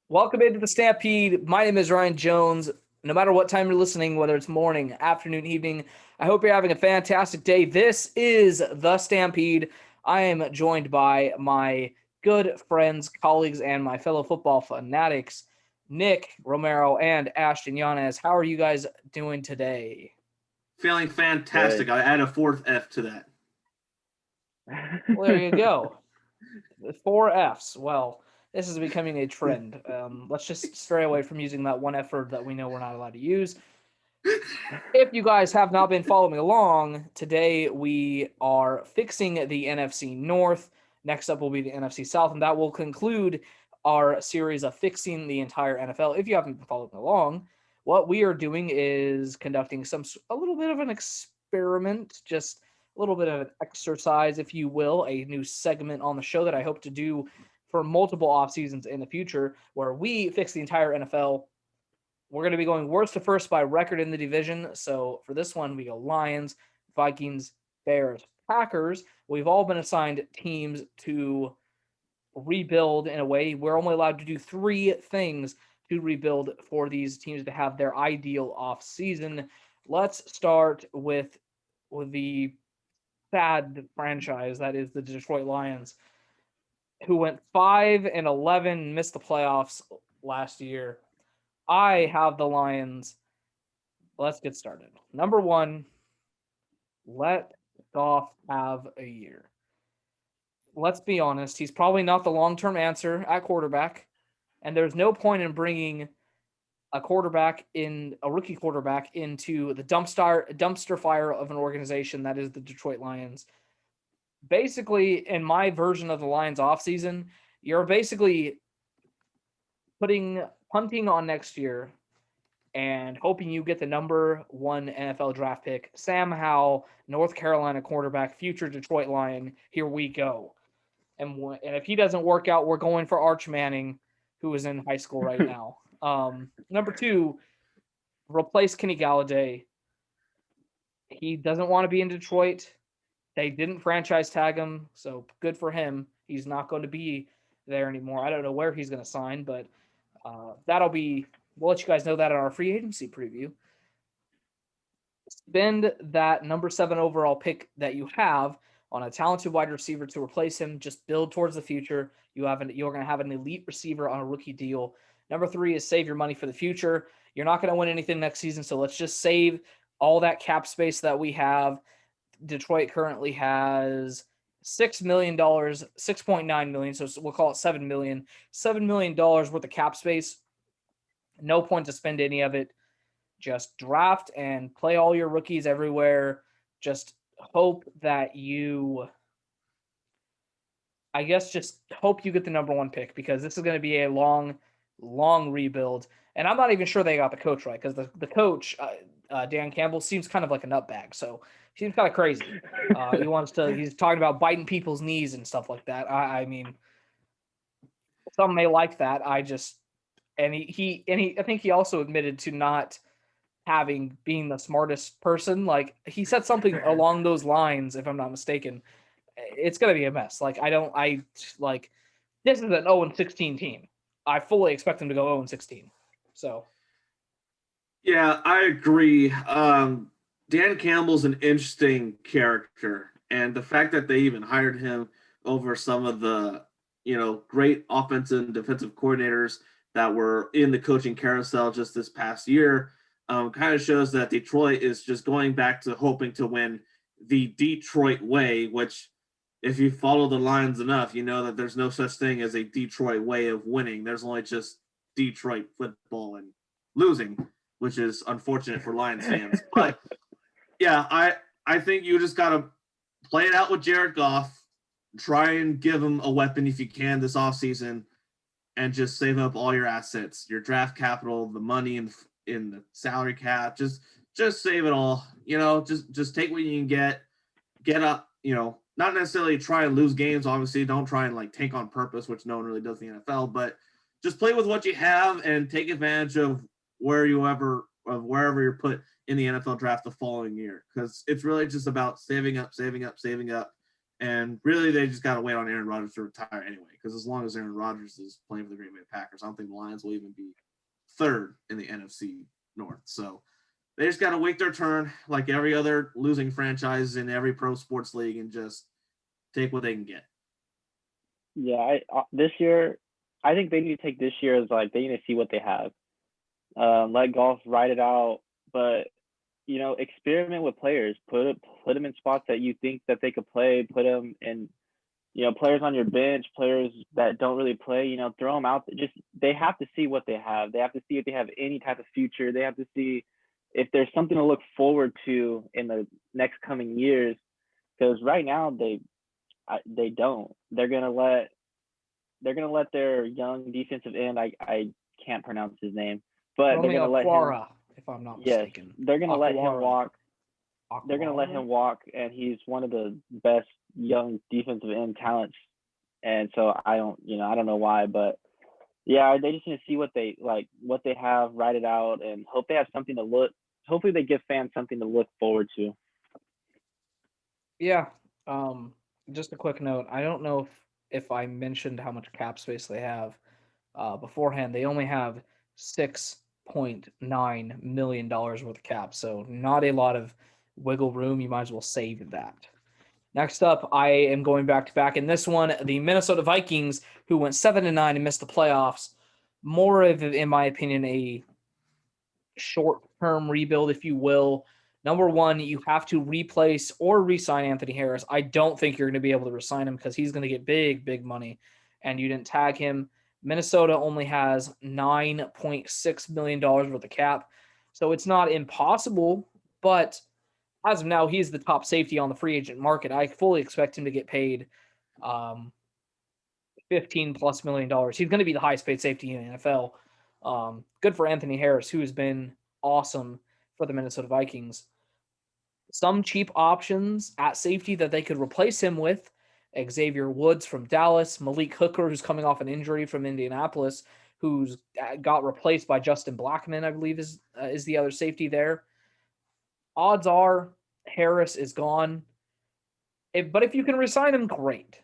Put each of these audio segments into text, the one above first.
Welcome into the Stampede. My name is Ryan Jones. No matter what time you're listening, whether it's morning, afternoon, evening, I hope you're having a fantastic day. This is the Stampede. I am joined by my good friends, colleagues, and my fellow football fanatics, Nick Romero and Ashton Yanez. How are you guys doing today? Feeling fantastic. Good. I add a fourth F to that. Well, there you go. Four Fs. Well, this is becoming a trend. Let's just stray away from using that one F word that we know we're not allowed to use. If you guys have not been following along, today we are fixing the NFC North. Next up will be the NFC South, and that will conclude our series of fixing the entire NFL. If you haven't been following along, what we are doing is conducting a little bit of an experiment, just a little bit of an exercise, if you will, a new segment on the show that I hope to do for multiple off seasons in the future, where we fix the entire NFL. We're going to be going worst to first by record in the division. So for this one, we go Lions, Vikings, Bears, Packers. We've all been assigned teams to rebuild in a way. We're only allowed to do three things to rebuild for these teams to have their ideal off season. Let's start with the sad franchise that is the Detroit Lions, who went 5-11, missed the playoffs last year. I have the Lions. Let's get started. Number one, let Goff have a year. Let's be honest. He's probably not the long-term answer at quarterback, and there's no point in bringing a rookie quarterback into the dumpster fire of an organization that is the Detroit Lions. Basically, in my version of the Lions offseason, you're basically punting on next year and hoping you get the number one NFL draft pick. Sam Howell, North Carolina quarterback, future Detroit Lion. Here we go. And if he doesn't work out, we're going for Arch Manning, who is in high school right now. Number two, replace Kenny Galladay. He doesn't want to be in Detroit. They didn't franchise tag him, so good for him. He's not going to be there anymore. I don't know where he's going to sign, but we'll let you guys know that in our free agency preview. Spend that number 7 overall pick that you have on a talented wide receiver to replace him. Just build towards the future. You're going to have an elite receiver on a rookie deal. Number 3 is save your money for the future. You're not going to win anything next season, so let's just save all that cap space that we have. Detroit currently has $6 million, $6.9 million, so we'll call it $7 million. $7 million worth of cap space. No point to spend any of it. Just draft and play all your rookies everywhere. Just hope that just hope you get the number 1 pick, because this is going to be a long, long rebuild. And I'm not even sure they got the coach right, because the coach, Dan Campbell, seems kind of like a nutbag. So he seems kind of crazy. He's talking about biting people's knees and stuff like that. I mean, some may like that. I think he also admitted to not being the smartest person. Like, he said something along those lines, if I'm not mistaken. It's gonna be a mess. This is an 0-16 team. I fully expect them to go 0-16. So Yeah, I agree. Dan Campbell's an interesting character, and the fact that they even hired him over some of the great offensive and defensive coordinators that were in the coaching carousel just this past year kind of shows that Detroit is just going back to hoping to win the Detroit way, which, if you follow the Lions enough, you know that there's no such thing as a Detroit way of winning. There's only just Detroit football and losing, which is unfortunate for Lions fans. But yeah, I think you just got to play it out with Jared Goff, try and give him a weapon if you can this offseason, and just save up all your assets, your draft capital, the money in the salary cap. Just save it all. Just take what you can get up. Not necessarily try and lose games. Obviously, don't try and tank on purpose, which no one really does in the NFL. But just play with what you have and take advantage of wherever you're put in the NFL draft the following year, because it's really just about saving up, And really, they just got to wait on Aaron Rodgers to retire anyway, because as long as Aaron Rodgers is playing for the Green Bay Packers, I don't think the Lions will even be third in the NFC North. So they just got to wait their turn, like every other losing franchise in every pro sports league, and just take what they can get. Yeah, this year, I think they need to take this year as like they need to see what they have. Let golf ride it out, but experiment with players. Put them in spots that you think that they could play. Put them in, players on your bench, players that don't really play. Throw them out. Just they have to see what they have. They have to see if they have any type of future. They have to see if there's something to look forward to in the next coming years. Because right now they don't. They're gonna let their young defensive end. I can't pronounce his name, but they're gonna let him. If I'm not Yes, mistaken. they're gonna let him walk. Aquara. They're gonna let him walk, and he's one of the best young defensive end talents. And so I don't know why, but yeah, they just need to see what they have, write it out, and hope they have something to look. Hopefully, they give fans something to look forward to. Yeah. Just a quick note. I don't know if I mentioned how much cap space they have beforehand. They only have $6.9 million worth of cap, so not a lot of wiggle room. You might as well save that. Next up, I am going back to back in this one. The Minnesota Vikings, who went 7-9 and missed the playoffs, more of, in my opinion, a short-term rebuild, if you will. Number one, you have to replace or re-sign Anthony Harris. I don't think you're going to be able to re-sign him because he's going to get big money, and you didn't tag him. Minnesota only has $9.6 million worth of cap, so it's not impossible, but as of now, he's the top safety on the free agent market. I fully expect him to get paid $15+ million. He's going to be the highest paid safety in the NFL. Good for Anthony Harris, who has been awesome for the Minnesota Vikings. Some cheap options at safety that they could replace him with: Xavier Woods from Dallas, Malik Hooker, who's coming off an injury from Indianapolis, who's got replaced by Justin Blackmon, I believe is the other safety there. Odds are Harris is gone. But if you can resign him, great.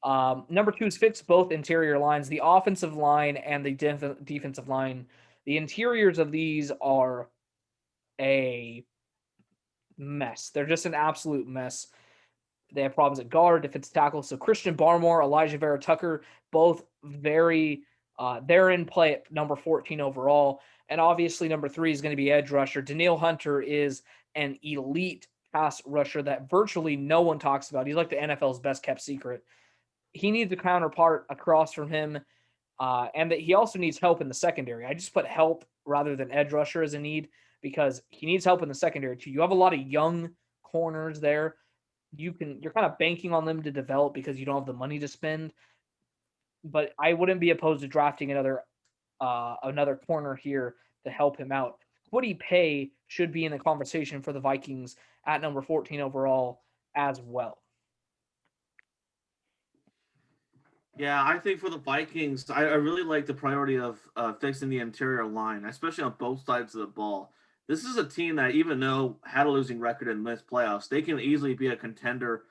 Number two is fix both interior lines, the offensive line and the defensive line. The interiors of these are a mess. They're just an absolute mess. They have problems at guard, defensive tackle. So Christian Barmore, Elijah Vera Tucker, both very, they're in play at number 14 overall. And obviously number 3 is going to be edge rusher. Danielle Hunter is an elite pass rusher that virtually no one talks about. He's like the NFL's best kept secret. He needs a counterpart across from him. And that he also needs help in the secondary. I just put help rather than edge rusher as a need because he needs help in the secondary too. You have a lot of young corners there. You're kind of banking on them to develop because you don't have the money to spend. But I wouldn't be opposed to drafting another corner here to help him out. Kwity Paye should be in the conversation for the Vikings at number 14 overall as well. Yeah, I think for the Vikings, I really like the priority of fixing the interior line, especially on both sides of the ball. This is a team that, even though had a losing record in missed playoffs, they can easily be a contender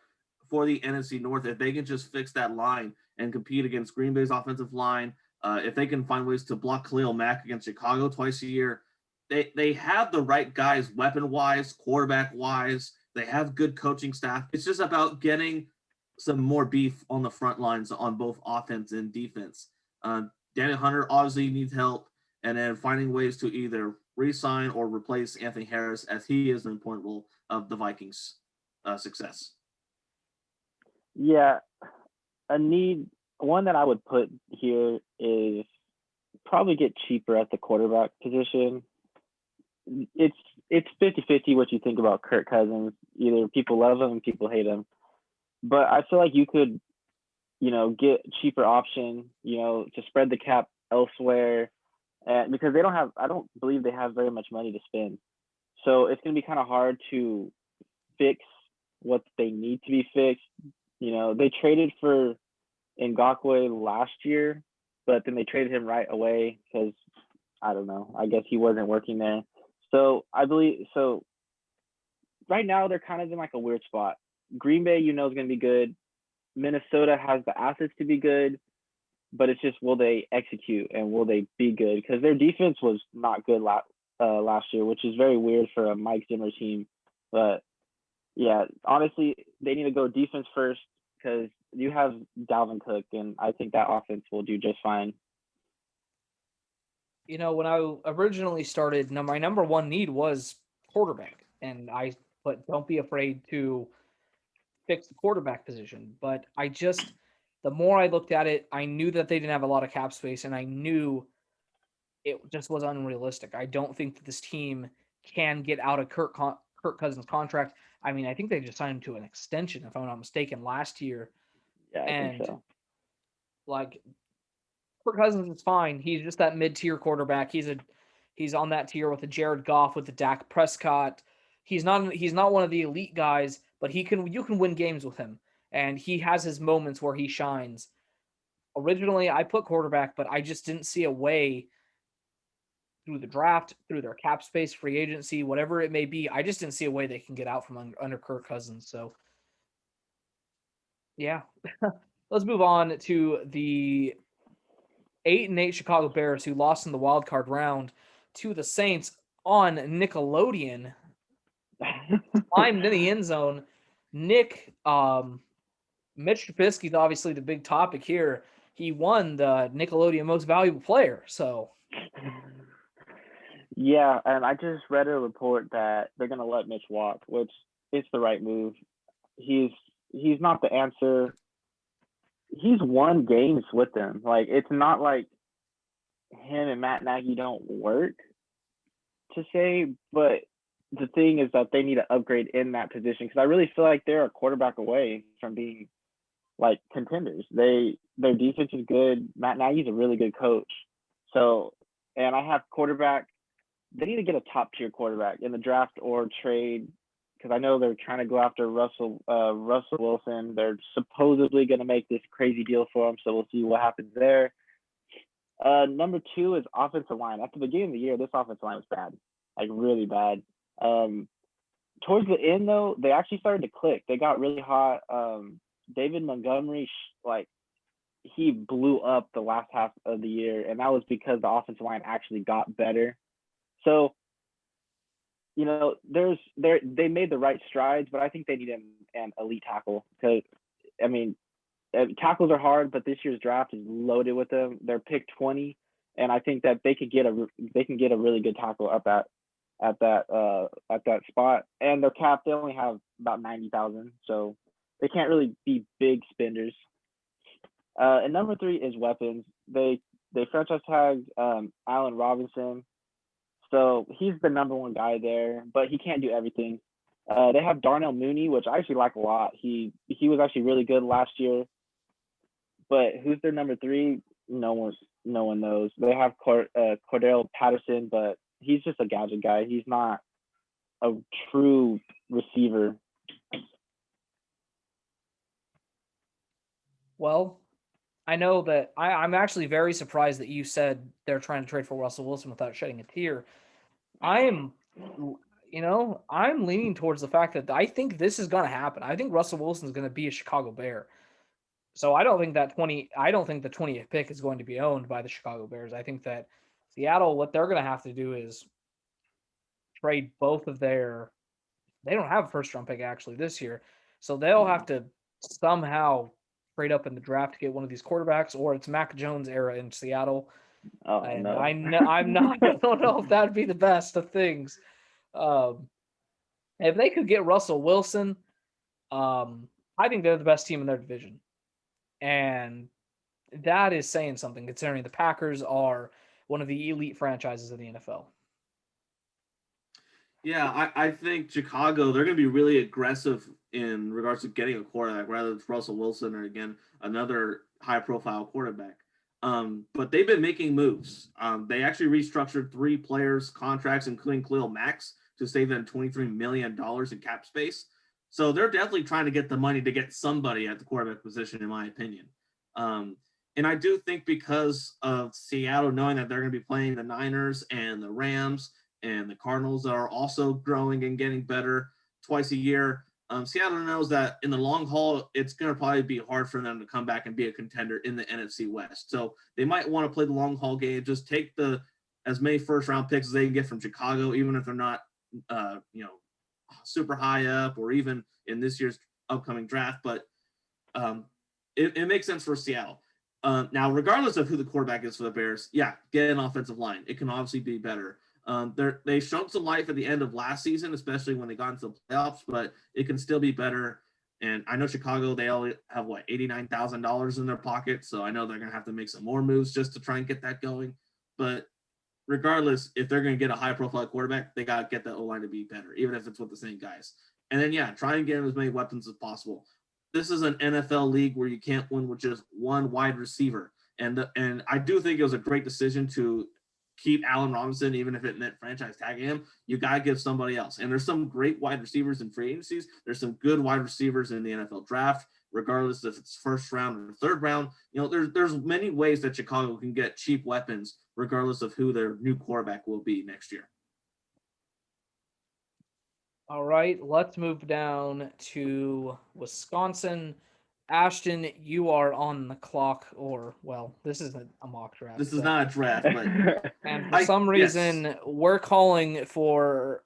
for the NFC North if they can just fix that line and compete against Green Bay's offensive line. If they can find ways to block Khalil Mack against Chicago twice a year, they have the right guys, weapon-wise, quarterback-wise. They have good coaching staff. It's just about getting some more beef on the front lines on both offense and defense. Daniel Hunter obviously needs help, and then finding ways to either re-sign or replace Anthony Harris, as he is an important role of the Vikings' success. Yeah, one that I would put here is probably get cheaper at the quarterback position. It's 50-50 what you think about Kirk Cousins. Either people love him, people hate him. But I feel like you could, get a cheaper option, to spread the cap elsewhere, because I don't believe they have very much money to spend. So it's going to be kind of hard to fix what they need to be fixed. They traded for Ngakoue last year, but then they traded him right away because, I don't know, I guess he wasn't working there. So right now they're kind of in like a weird spot. Green Bay, is going to be good. Minnesota has the assets to be good, but it's just will they execute and will they be good? Because their defense was not good last year, which is very weird for a Mike Zimmer team. But yeah, honestly, they need to go defense first because you have Dalvin Cook, and I think that offense will do just fine. When I originally started, my number one need was quarterback, and but don't be afraid to fix the quarterback position. But the more I looked at it, I knew that they didn't have a lot of cap space, and I knew it just was unrealistic. I don't think that this team can get out of Kirk Cousins' contract. I mean, I think they just signed him to an extension, if I'm not mistaken, last year. Yeah, I think so. Like, Kirk Cousins is fine. He's just that mid-tier quarterback. He's on that tier with the Jared Goff, with the Dak Prescott. He's not one of the elite guys, but you can win games with him. And he has his moments where he shines. Originally, I put quarterback, but I just didn't see a way through the draft, through their cap space, free agency, whatever it may be. I just didn't see a way they can get out from under Kirk Cousins. So, yeah. Let's move on to the 8-8 Chicago Bears, who lost in the wild card round to the Saints on Nickelodeon. Climbed in the end zone. Mitch Trubisky's obviously the big topic here. He won the Nickelodeon Most Valuable Player. So, yeah, and I just read a report that they're gonna let Mitch walk, which is the right move. He's not the answer. He's won games with them. Like, it's not like him and Matt Nagy don't work, to say, but the thing is that they need to upgrade in that position because I really feel like they're a quarterback away from being like contenders. Their defense is good. Matt Nagy's a really good coach. So, and I have quarterback. They need to get a top tier quarterback in the draft or trade because I know they're trying to go after Russell Wilson. They're supposedly going to make this crazy deal for him, so we'll see what happens there. Number 2 is offensive line. At the beginning of the year, this offensive line was bad, like really bad. Towards the end, though, they actually started to click. They got really hot. David Montgomery, he blew up the last half of the year, and that was because the offensive line actually got better. So, they made the right strides, but I think they need an elite tackle because, I mean, tackles are hard, but this year's draft is loaded with them. They're picked 20, and I think that they can get a really good tackle at that spot. And their cap, they only have about 90,000, so they can't really be big spenders. And number 3 is weapons. They franchise tagged Allen Robinson, so he's the number 1 guy there, but he can't do everything. They have Darnell Mooney, which I actually like a lot. He was actually really good last year. But who's their number 3? No one knows. They have Cordell Patterson, but he's just a gadget guy. He's not a true receiver. well, I know that I'm actually very surprised that you said they're trying to trade for Russell Wilson without shedding a tear. I'm leaning towards the fact that I think this is going to happen. I think Russell Wilson is going to be a Chicago Bear. So I don't think the 20th pick is going to be owned by the Chicago Bears. I think that Seattle, what they're going to have to do is trade both of they don't have a first round pick actually this year. So they'll have to somehow trade up in the draft to get one of these quarterbacks, or it's Mac Jones era in Seattle. Oh, And no. I don't know if that'd be the best of things. If they could get Russell Wilson, I think they're the best team in their division. And that is saying something, considering the Packers are one of the elite franchises in the NFL. Yeah, I think Chicago, they're going to be really aggressive in regards to getting a quarterback, whether it's Russell Wilson or, again, another high-profile quarterback. But they've been making moves. They actually restructured 3 players' contracts, including Khalil Max, to save them $23 million in cap space. So they're definitely trying to get the money to get somebody at the quarterback position, in my opinion. And I do think because of Seattle knowing that they're going to be playing the Niners and the Rams and the Cardinals that are also growing and getting better twice a year, Seattle knows that in the long haul, it's going to probably be hard for them to come back and be a contender in the NFC West. So they might want to play the long haul game, just take as many first round picks as they can get from Chicago, even if they're not, super high up or even in this year's upcoming draft. But it makes sense for Seattle. Now, regardless of who the quarterback is for the Bears, yeah, get an offensive line. It can obviously be better. They showed some life at the end of last season, especially when they got into the playoffs, but it can still be better. And I know Chicago, they only have $89,000 in their pocket, so I know they're gonna have to make some more moves just to try and get that going. But regardless, if they're gonna get a high-profile quarterback, they gotta get the O-line to be better, even if it's with the same guys. And then try and get them as many weapons as possible. This is an NFL league where you can't win with just one wide receiver, and I do think it was a great decision to keep Allen Robinson, even if it meant franchise tagging him. You got to give somebody else. And there's some great wide receivers in free agencies. There's some good wide receivers in the NFL draft, regardless if it's first round or third round. There's many ways that Chicago can get cheap weapons, regardless of who their new quarterback will be next year. All right, let's move down to Wisconsin. Ashton, you are on the clock, this isn't a mock draft. This is not a draft, but and for some reason, we're calling for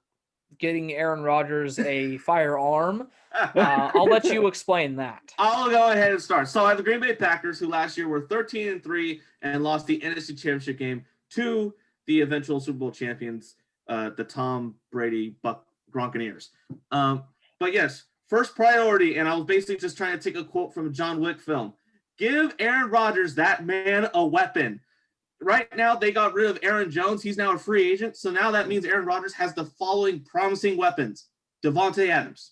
getting Aaron Rodgers a firearm. I'll let you explain that. I'll go ahead and start. So I have the Green Bay Packers, who last year were 13-3 and lost the NFC Championship game to the eventual Super Bowl champions, the Tom Brady Gronkaneers. But yes, first priority, and I was basically just trying to take a quote from a John Wick film. Give Aaron Rodgers, that man, a weapon. Right now, they got rid of Aaron Jones. He's now a free agent. So now that means Aaron Rodgers has the following promising weapons. Devontae Adams.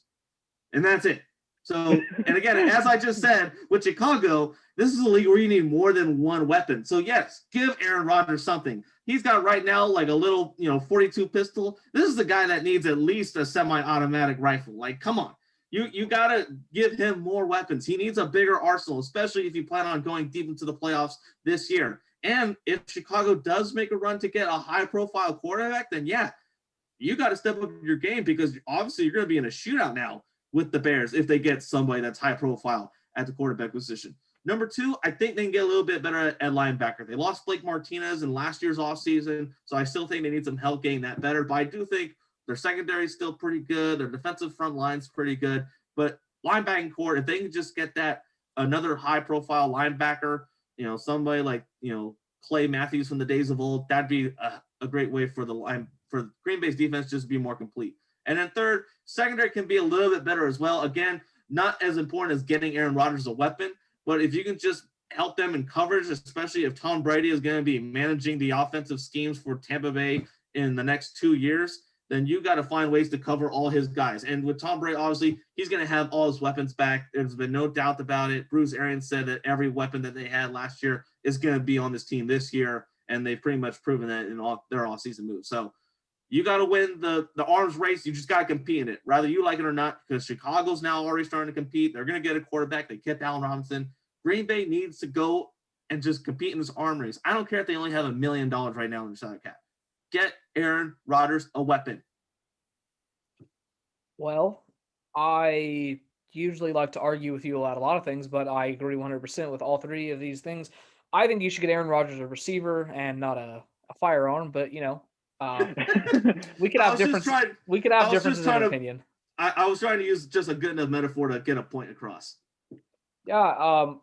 And that's it. So, and again, as I just said, with Chicago, this is a league where you need more than one weapon. So yes, give Aaron Rodgers something. He's got right now like a little, 42 pistol. This is the guy that needs at least a semi-automatic rifle. Like, come on. You got to give him more weapons. He needs a bigger arsenal, especially if you plan on going deep into the playoffs this year. And if Chicago does make a run to get a high-profile quarterback, then you got to step up your game, because obviously you're going to be in a shootout now with the Bears if they get somebody that's high-profile at the quarterback position. Number two, I think they can get a little bit better at linebacker. They lost Blake Martinez in last year's offseason, so I still think they need some help getting that better. But I do think their secondary is still pretty good. Their defensive front line's pretty good. But linebacking core, if they can just get that another high-profile linebacker, somebody like, Clay Matthews from the days of old, that'd be a great way for for Green Bay's defense just to be more complete. And then third, secondary can be a little bit better as well. Again, not as important as getting Aaron Rodgers a weapon, but if you can just help them in coverage, especially if Tom Brady is going to be managing the offensive schemes for Tampa Bay in the next 2 years, then you got to find ways to cover all his guys. And with Tom Brady, obviously, he's going to have all his weapons back. There's been no doubt about it. Bruce Arians said that every weapon that they had last year is going to be on this team this year, and they've pretty much proven that in all their off-season moves. So you got to win the arms race. You just got to compete in it, whether you like it or not, because Chicago's now already starting to compete. They're going to get a quarterback. They kept Allen Robinson. Green Bay needs to go and just compete in this arm race. I don't care if they only have $1 million right now in their salary cap. Get Aaron Rodgers a weapon. Well, I usually like to argue with you about a lot of things, but I agree 100% with all three of these things. I think you should get Aaron Rodgers a receiver and not a firearm, but we could have differences. We could have differences in opinion. I was trying to use just a good enough metaphor to get a point across. Yeah,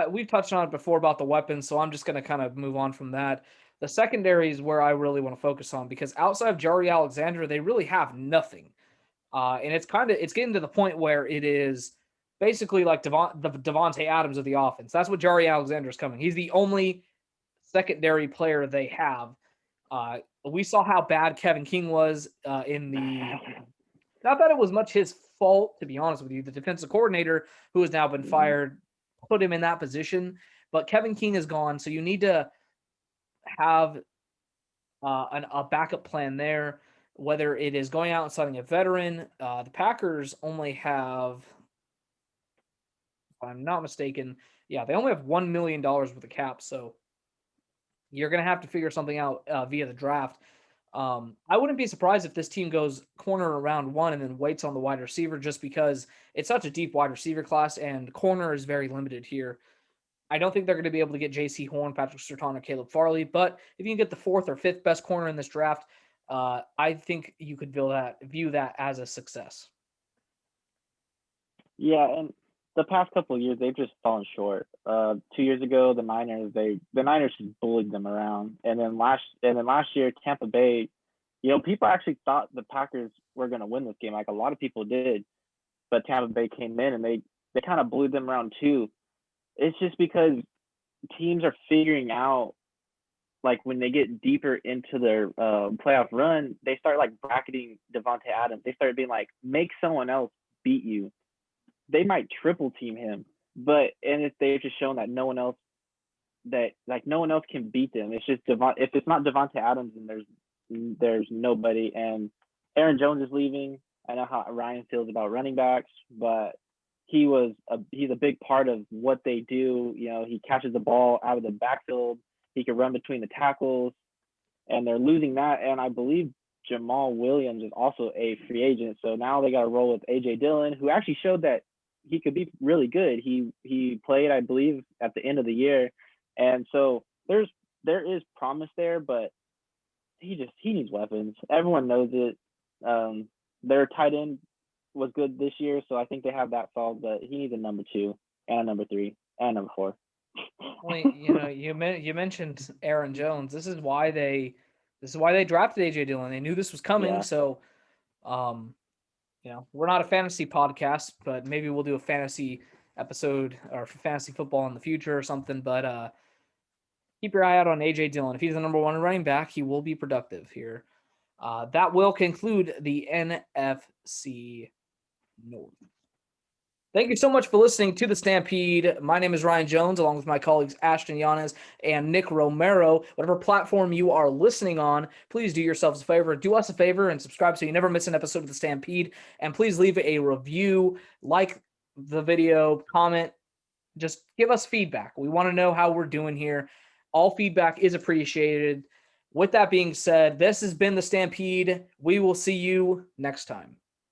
we've touched on it before about the weapons, so I'm just going to kind of move on from that. The secondary is where I really want to focus on, because outside of Jari Alexander, they really have nothing. And it's getting to the point where it is basically like the Devontae Adams of the offense. That's what Jari Alexander is coming. He's the only secondary player they have. We saw how bad Kevin King was in the. Not that it was much his fault, to be honest with you. The defensive coordinator, who has now been fired, put him in that position. But Kevin King is gone, so you need to have a backup plan there, whether it is going out and signing a veteran. The Packers only have, if I'm not mistaken, they only have $1 million with the cap, so you're going to have to figure something out via the draft. I wouldn't be surprised if this team goes corner around 1 and then waits on the wide receiver just because it's such a deep wide receiver class and corner is very limited here. I don't think they're going to be able to get J.C. Horn, Patrick Surtain, or Caleb Farley, but if you can get the 4th or 5th best corner in this draft, I think you could view that as a success. Yeah, and the past couple of years they've just fallen short. 2 years ago, the Niners just bullied them around, and then last year Tampa Bay, people actually thought the Packers were going to win this game. Like a lot of people did, but Tampa Bay came in and they kind of blew them around too. It's just because teams are figuring out, like when they get deeper into their playoff run, they start like bracketing Devontae Adams. They start being like, make someone else beat you. They might triple team him, and if they've just shown that no one else can beat them. It's just if it's not Devontae Adams, then there's nobody. And Aaron Jones is leaving. I know how Ryan feels about running backs, but he's a big part of what they do. He catches the ball out of the backfield. He can run between the tackles, and they're losing that. And I believe Jamal Williams is also a free agent. So now they got to roll with A.J. Dillon, who actually showed that he could be really good. He played, I believe, at the end of the year. And so there is promise there, but he needs weapons. Everyone knows it. Their tight end was good this year, so I think they have that solved, but he needs a number 2 and a number 3 and a number 4. Well, you mentioned Aaron Jones. This is why they drafted A.J. Dillon. They knew this was coming, Yeah. so we're not a fantasy podcast, but maybe we'll do a fantasy episode or fantasy football in the future or something. But keep your eye out on A.J. Dillon. If he's the number 1 running back, he will be productive here. That will conclude the NFC North. Thank you so much for listening to the Stampede. My name is Ryan Jones, along with my colleagues Ashton Yanez and Nick Romero. Whatever platform you are listening on, please do yourselves a favor. Do us a favor and subscribe so you never miss an episode of the Stampede. And please leave a review, like the video, comment. Just give us feedback. We want to know how we're doing here. All feedback is appreciated. With that being said, this has been the Stampede. We will see you next time.